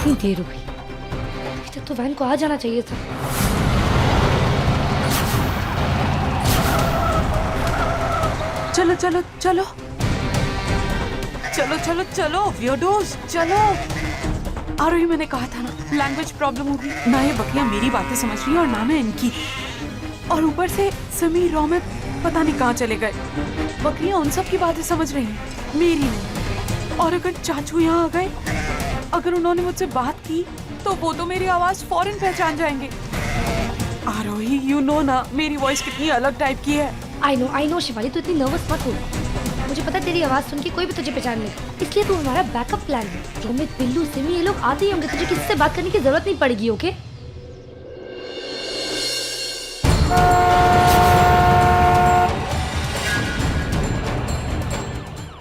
कितनी देर हो गई, अभी तक तो वैन को आ जाना चाहिए था। चलो चलो चलो चलो चलो चलो वियर्डोस चलो। आरोही मैंने कहा था ना लैंग्वेज प्रॉब्लम होगी। ना ये बकरियां मेरी बातें समझ रही है और ना मैं इनकी। और ऊपर से समीर रोमित पता नहीं कहाँ चले गए। बकरियां उन सब की बातें समझ रही हैं, मेरी नहीं। और अगर चाचू यहाँ आ गए, अगर उन्होंने मुझसे बात की तो वो तो मेरी आवाज फौरन पहचान जाएंगे। आरोही यू नो ना मेरी वॉइस कितनी अलग टाइप की है। आई नो शिवाली, तू इतनी नर्वस मत हो। मुझे पता है तेरी आवाज सुन के कोई भी तुझे पहचान लेगा, इसलिए तू हमारा बैकअप प्लान है। रोमित, बिल्लू, सिमी ये लोग आते ही होंगे, तुझे किसी से बात करने की जरूरत नहीं पड़ेगी। ओके?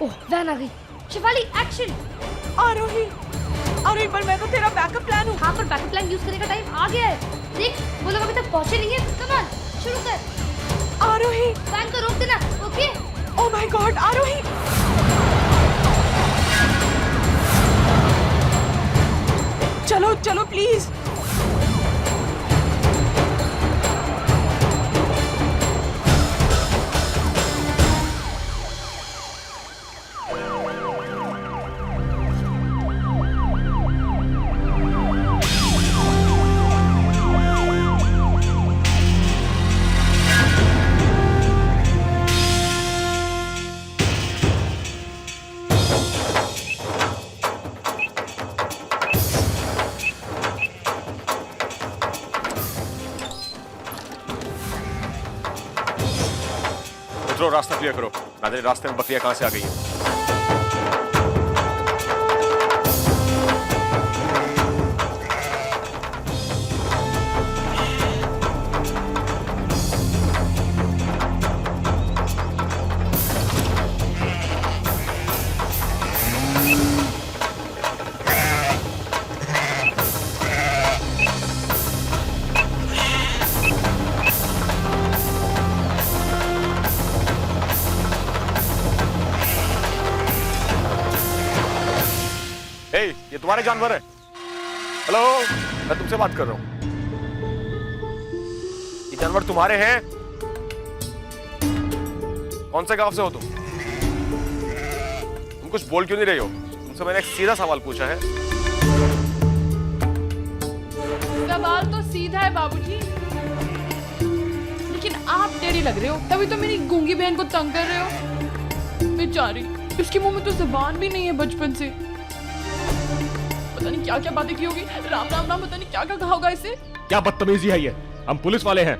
ओह, वैन आ गई। शिवाली एक्शन। आरोही आरोही पर मैं तो तेरा बैकअप प्लान हूँ। हाँ, पर बैकअप प्लान यूज करने का टाइम आ गया है। देख, वो लोग अभी तक पहुंचे नहीं है। कम ऑन, शुरू कर। आरोही वैन को रोक देना। ओके? ओह माय गॉड आरोही। चलो चलो प्लीज। रास्ता क्लियर करो। ना जाने रास्ते में बकरियां कहां से आ गई है। ये तुम्हारे जानवर है? हेलो, मैं तुमसे बात कर रहा हूं। ये जानवर तुम्हारे हैं? कौन से गांव से हो तुम? तुम कुछ बोल क्यों नहीं रही हो? तुमसे मैंने एक सीधा सवाल पूछा है। सवाल तो सीधा है बाबूजी, लेकिन आप टेढ़े लग रहे हो, तभी तो मेरी गूंगी बहन को तंग कर रहे हो। बेचारी, इसके मुंह में तो जुबान भी नहीं है बचपन से। पता नहीं क्या क्या बातें की होगी। राम राम राम, पता नहीं क्या क्या कहा होगा इसे। क्या बदतमीजी है ये? हम पुलिस वाले हैं।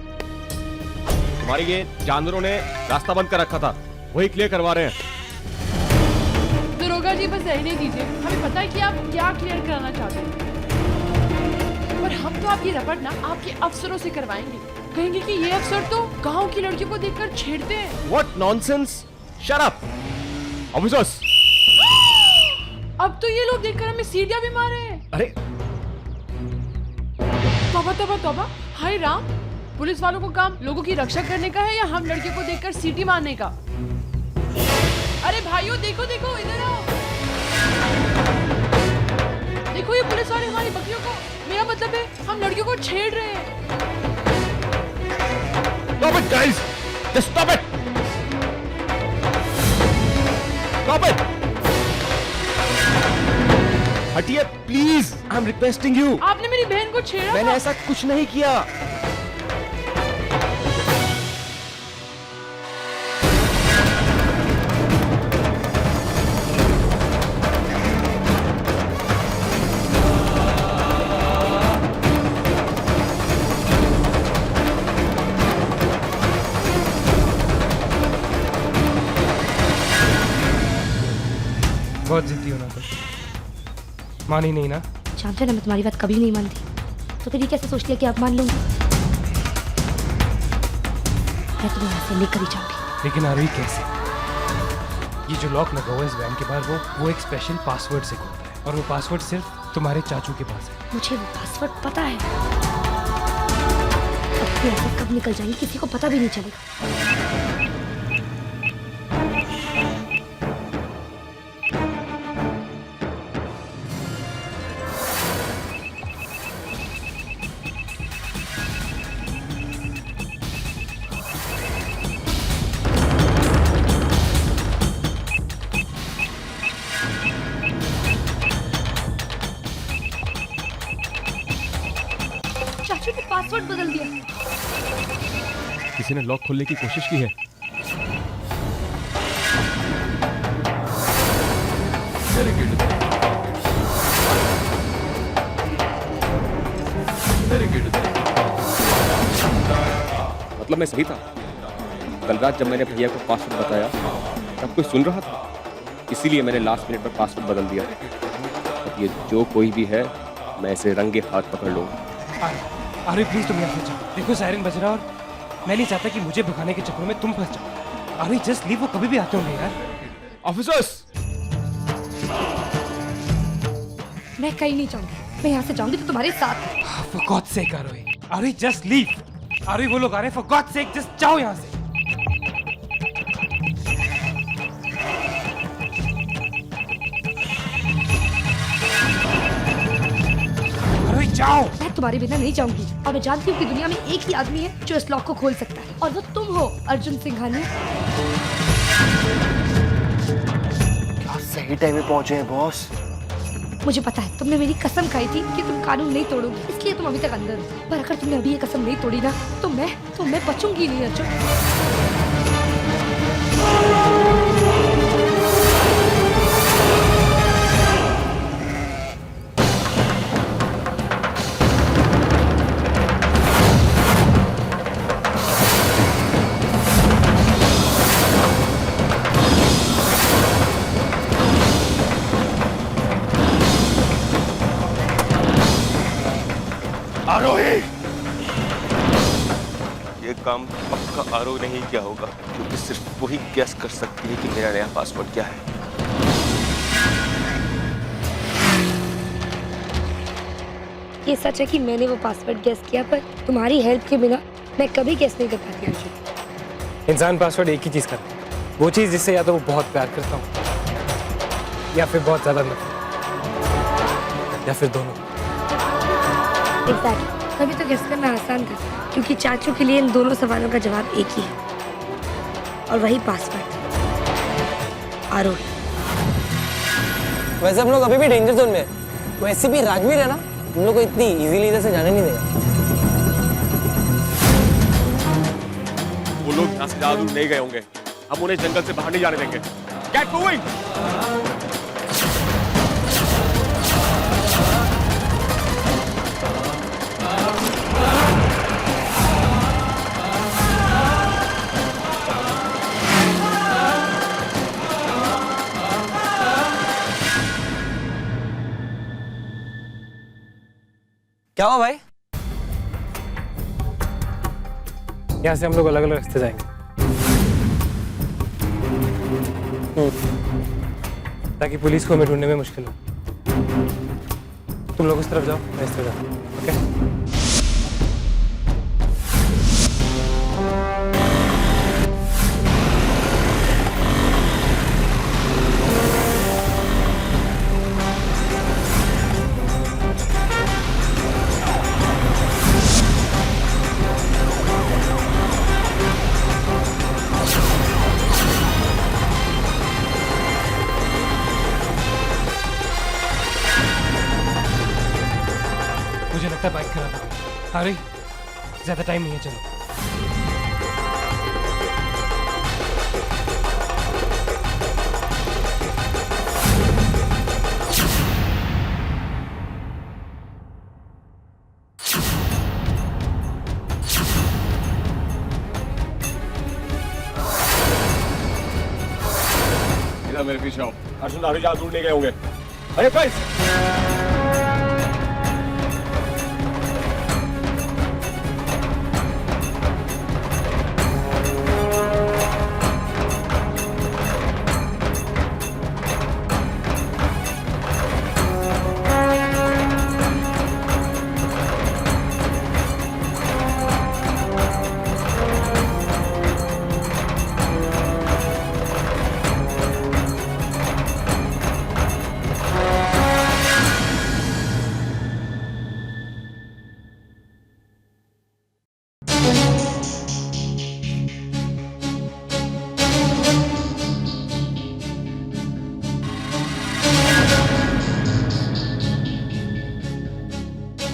तुम्हारे ये जानवरों ने रास्ता बंद कर रखा था, वही क्लियर करवा रहे हैं। दरोगा जी बस रहने दीजिए, हमें पता है कि आप क्या क्लियर कराना चाहते हैं, पर हम तो आपकी रपट ना आपके अफसरों से करवाएंगे। कहेंगे कि ये अफसर तो गांव की लड़कियों को देखकर छेड़ते हैं। What nonsense! Shut up! Officers! अब तो ये लोग देखकर हमें सीढ़ियां भी मार रहे हैं। अरे तौबा तौबा तौबा, हाय राम। पुलिस वालों को काम लोगों की रक्षा करने का है या हम लड़कियों को देखकर सीटी मारने का? अरे भाइयों देखो देखो, इधर आओ। देखो ये पुलिस वाले हमारी बकरियों को, मेरा मतलब है हम लड़कियों को छेड़ रहे हैं। Stop it, guys! Just stop it! Stop it! हटिए please, I am requesting you. आपने मेरी बहन को छेड़ा मैंने था। ऐसा कुछ नहीं किया। बहुत जिद्दी हो ना तो मानी नहीं ना? जानते ना मैं तुम्हारी बात कभी नहीं मानती, तो फिर ये कैसे सोच लिया कि आप मान लूंगी? मैं तुम्हें यहाँ से लेकर ही जाऊंगी। लेकिन आरोही कैसे? ये जो लॉक लगा हुआ है इस वैन के बाहर, वो एक स्पेशल पासवर्ड से खुलता है, और वो पासवर्ड सिर्फ तुम्हारे चाचू के पास है। मुझे वो पासवर्ड पता है। अब यहाँ से कब निकल जाएंगे किसी को पता भी नहीं चलेगा। पासवर्ड बदल दिया। किसी ने लॉक खोलने की कोशिश की है। मतलब मैं सही था। कल रात जब मैंने भैया को पासवर्ड बताया तब कोई सुन रहा था, इसीलिए मैंने लास्ट मिनट पर पासवर्ड बदल दिया। अब ये जो कोई भी है मैं इसे रंगे हाथ पकड़ लूंगा। अरे प्लीज तुम यहाँ से जाओ। देखो सायरन बज रहा और मैं नहीं चाहता कि मुझे भगाने के चक्कर में तुम फंस जाओ। अरे जस्ट लीव, वो कभी भी आते होंगे यार। ऑफिसर्स, मैं कहीं नहीं जाऊंगी। मैं यहाँ से जाऊंगी तो तुम्हारे साथ। For God's sake, Aarohi. Aarohi just leave. Aarohi वो लोग आ रहे हैं। For God's sake, जस्ट जाओ यहाँ से। आरोही जाओ। मैं तुम्हारे बिना नहीं जाऊंगी और मैं जानती हूँ कि दुनिया में एक ही आदमी है जो इस लॉक को खोल सकता है, और वो तुम हो, अर्जुन सिंघानिया। क्या सही टाइम में पहुंचे हैं बॉस। मुझे पता है तुमने मेरी कसम खाई थी कि तुम कानून नहीं तोड़ोगी, इसलिए तुम अभी तक अंदर हो। पर अगर तुमने अभी ये कसम नहीं तोड़ी ना तो मैं बचूंगी नहीं अर्जुन। आरोही, ये काम पक्का आरोही नहीं किया होगा, क्योंकि सिर्फ वही गैस कर सकती है कि मेरा नया पासवर्ड क्या है। ये सच है कि मैंने वो पासवर्ड गेस किया, पर तुम्हारी हेल्प के बिना मैं कभी गेस नहीं कर पाती अर्जुन। इंसान पासवर्ड एक ही चीज करता है, वो चीज जिससे या तो वो बहुत प्यार करता हूँ या फिर बहुत ज्यादा नफरत, या फिर दोनों। एग्जैक्टली। कभी तो गेस करना आसान था, क्योंकि चाचू के लिए इन दोनों सवालों का जवाब एक ही है, और वही पासवर्ड आरोही। वैसे हम लोग अभी भी डेंजर जोन में है। वैसे भी राजवीर है ना, हम लोग को इतनी इजीली इधर से जाने नहीं देगा। वो लोग यहाँ से ज्यादा दूर नहीं गए होंगे। हम उन्हें जंगल से बाहर नहीं जाने देंगे। Get moving! क्या हुआ भाई? यहाँ से हम लोग अलग अलग रास्ते जाएंगे, ताकि पुलिस को हमें ढूंढने में मुश्किल हो। तुम लोग इस तरफ जाओ, मैं इस तरफ जाऊँ। ओके? मुझे लगता है बाइक खराब है। अरे ज्यादा टाइम नहीं है, चलो। इधर मेरे पीछे आओ। अर्जुन आरोही ज्यादा दूर नहीं गए होंगे। अरे गाइस,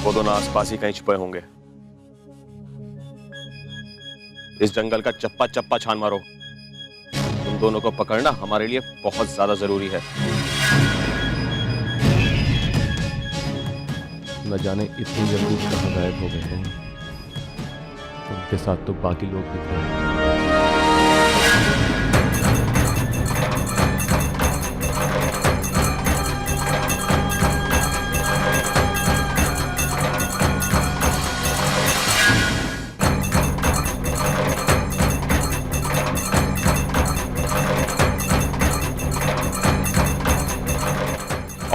वो दोनों आसपास ही कहीं छुपे होंगे। इस जंगल का चप्पा चप्पा छान मारो। तुम दोनों को पकड़ना हमारे लिए बहुत ज्यादा जरूरी है। न जाने इतनी जल्दी कहाँ गायब हो गए हैं। उनके साथ तो बाकी लोग भी थे।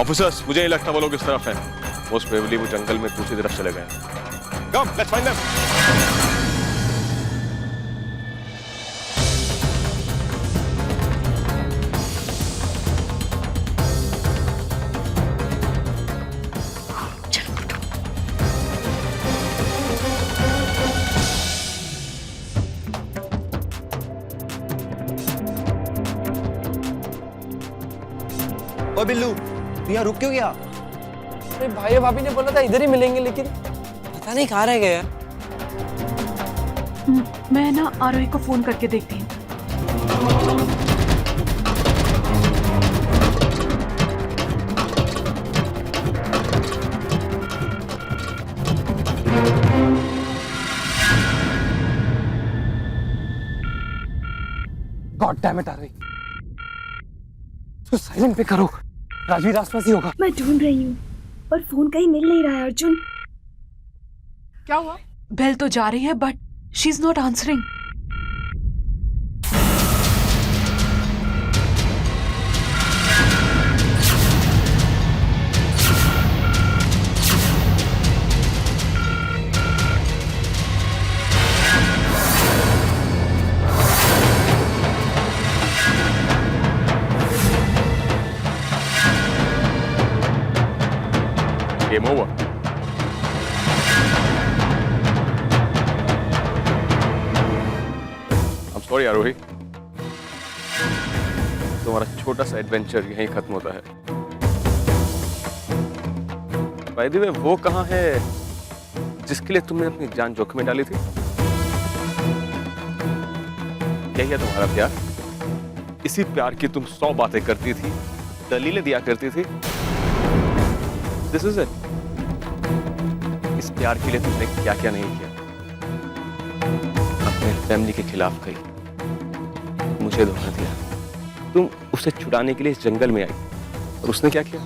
ऑफिसर्स, मुझे नहीं लगता वो लोग इस तरफ हैं। मोस्ट प्रोबेबली वो जंगल में दूसरी तरफ चले गए। कम, लेट्स फाइंड देम। ओ बिल्लू, तू यहाँ रुक क्यों गया? अरे भाई भाभी ने बोला था इधर ही मिलेंगे, लेकिन पता नहीं कहाँ रह गए यार। मैं ना आरोही को फोन करके देखती हूँ। गॉड डैम इट आरोही, तो साइलेंट पे करो। राजवीर आसपास ही होगा। मैं ढूंढ रही हूँ पर फोन कहीं मिल नहीं रहा है अर्जुन। क्या हुआ? बेल तो जा रही है but she is not answering. Game over. I'm sorry आरोही, तुम्हारा छोटा सा एडवेंचर यहीं खत्म होता है। By the way, वो कहाँ है जिसके लिए तुमने अपनी जान जोखिम में डाली थी? यही है तुम्हारा प्यार? इसी प्यार की तुम 100 बातें करती थी, दलीलें दिया करती थी। This is it. इस प्यार के लिए तुमने क्या क्या नहीं किया। अपने फैमिली के खिलाफ गई, मुझे धोखा दिया, तुम उसे छुड़ाने के लिए इस जंगल में आई, और उसने क्या किया?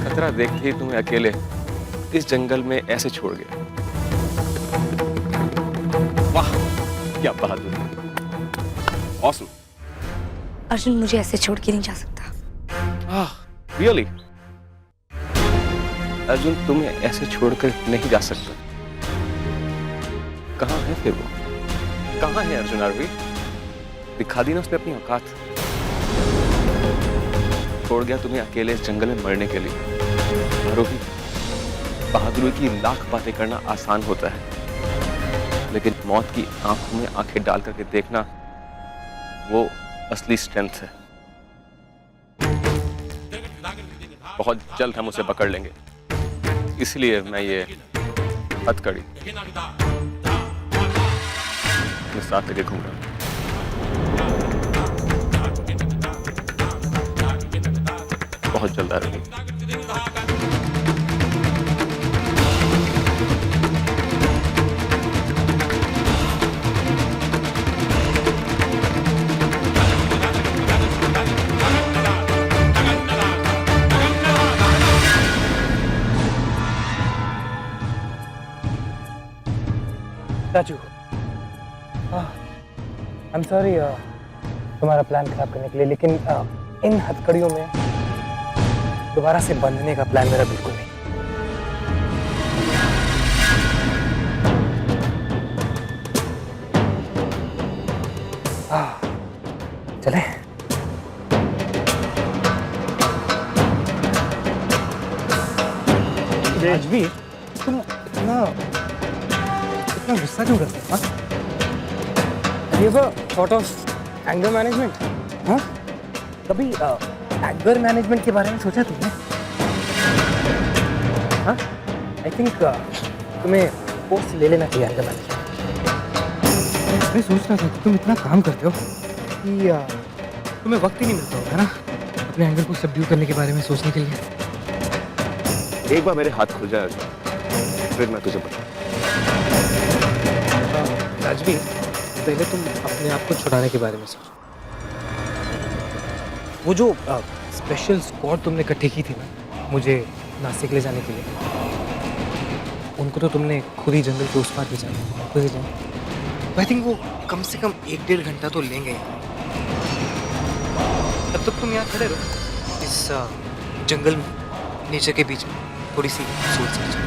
खतरा देखते ही तुम्हें अकेले इस जंगल में ऐसे छोड़ गया। वाह, क्या बहादुरी। ऑसम। अर्जुन, मुझे ऐसे छोड़ के नहीं जा सकता। रियली? अर्जुन तुम्हें ऐसे छोड़कर नहीं जा सकता। कहाँ है फिर वो? कहाँ है अर्जुन आरवी? दिखा दी ना उसने अपनी औकात। छोड़ गया तुम्हें अकेले इस जंगल में मरने के लिए। आरोही, बहादुरी की लाख बातें करना आसान होता है, लेकिन मौत की आंखों में आंखें डाल करके देखना, वो असली स्ट्रेंथ है। बहुत जल्द हम उसे पकड़ लेंगे, इसलिए मैं ये हथकड़ी अपने साथ लेके घूम रहा हूं। बहुत जल्द आ रही है। राजू, आई एम सॉरी तुम्हारा प्लान खराब करने के लिए, लेकिन इन हथकड़ियों में दोबारा से बंधने का प्लान मेरा बिल्कुल नहीं। चले। राजवीर, तुम इतना गुस्सा क्यों करते हो? ये सॉर्ट ऑफ एंगर मैनेजमेंट? हाँ, कभी एंगर मैनेजमेंट के बारे में सोचा तुमने? हाँ, आई थिंक तुम्हें कोर्स ले लेना चाहिए एंगर मैनेजमेंट। मैं सोच रहा था कि तुम इतना काम करते हो कि तुम्हें वक्त ही नहीं मिलता होगा ना अपने एंगल को सबड्यू करने के बारे में सोचने के लिए। एक बार मेरे हाथ खुल जाए फिर मैं तुझे बता। राजवीर, पहले तुम अपने आप को छुड़ाने के बारे में सोचो। वो जो स्पेशल स्क्वाड तुमने इकट्ठी की थी ना मुझे नासिक ले जाने के लिए, उनको तो तुमने खुद ही जंगल के उस पार भेजा, खुद ही जाओ। आई थिंक वो कम से कम 1-1.5 घंटा तो लेंगे। तब तक तुम यहाँ खड़े रहो इस जंगल में, नेचर के बीच में, थोड़ी सी सोच समझो।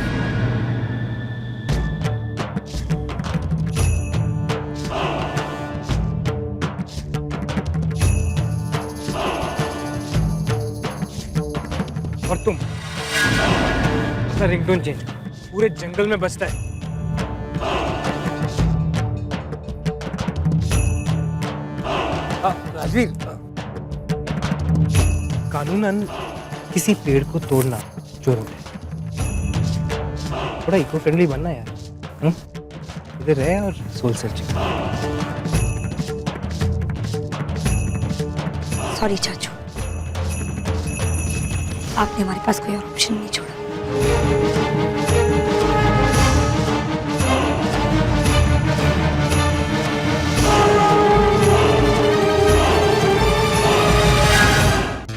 और तुम अपना रिंगटोन चेंज पूरे जंगल में बजता है। राजवीर, कानूनन किसी पेड़ को तोड़ना जुर्म है। थोड़ा इको फ्रेंडली बनना यार। इधर रहे और सोल सर्चिंग। सॉरी चाचू, आपने हमारे पास कोई और ऑप्शन नहीं छोड़ा।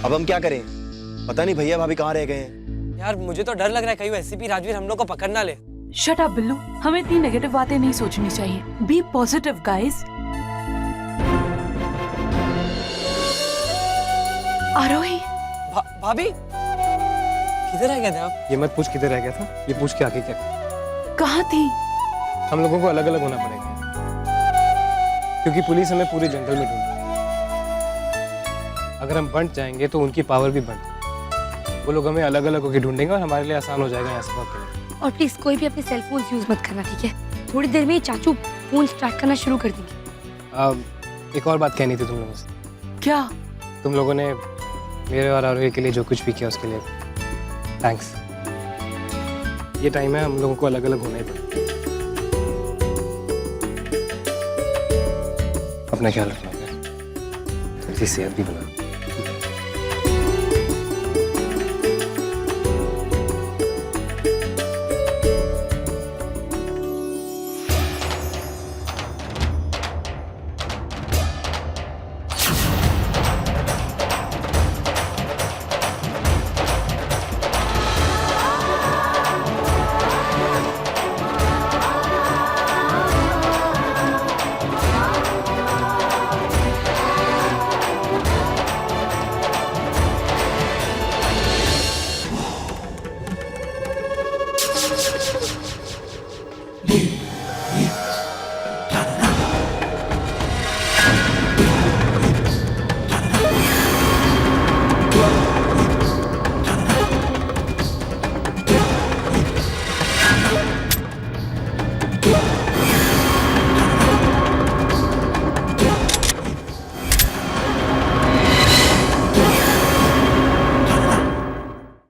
अब हम क्या करें? पता नहीं भैया भाभी कहाँ रह गए हैं। यार मुझे तो डर लग रहा है कहीं एससीपी राजवीर हम लोग को पकड़ ना ले। शट अप बिल्लू, हमें इतनी नेगेटिव बातें नहीं सोचनी चाहिए। B positive guys. आरोही, भाभी किधर रह गए थे आप? ये मत पूछ किधर रह गया था, ये पूछ के आगे क्या। कहाँ थी? हम लोगों को अलग अलग होना पड़ेगा क्योंकि पुलिस हमें पूरे जंगल में ढूंढ। अगर हम बंट जाएंगे तो उनकी पावर भी बढ़। वो लोग हमें अलग अलग होकर ढूंढेंगे और हमारे लिए आसान हो जाएगा यहाँ से भाग के। और प्लीज कोई भी अपने सेल फोन यूज मत करना, ठीक है? थोड़ी देर में ही चाचू फोन स्टार्ट करना शुरू कर देंगे। एक और बात कहनी थी तुम लोगों से। क्या? तुम लोगों ने मेरे और आरोही के लिए जो कुछ भी किया उसके लिए थैंक्स। ये टाइम है हम लोगों को अलग अलग होना ही पड़ेगा। अपना ख्याल रखना, थोड़ी सी सेहत भी बना।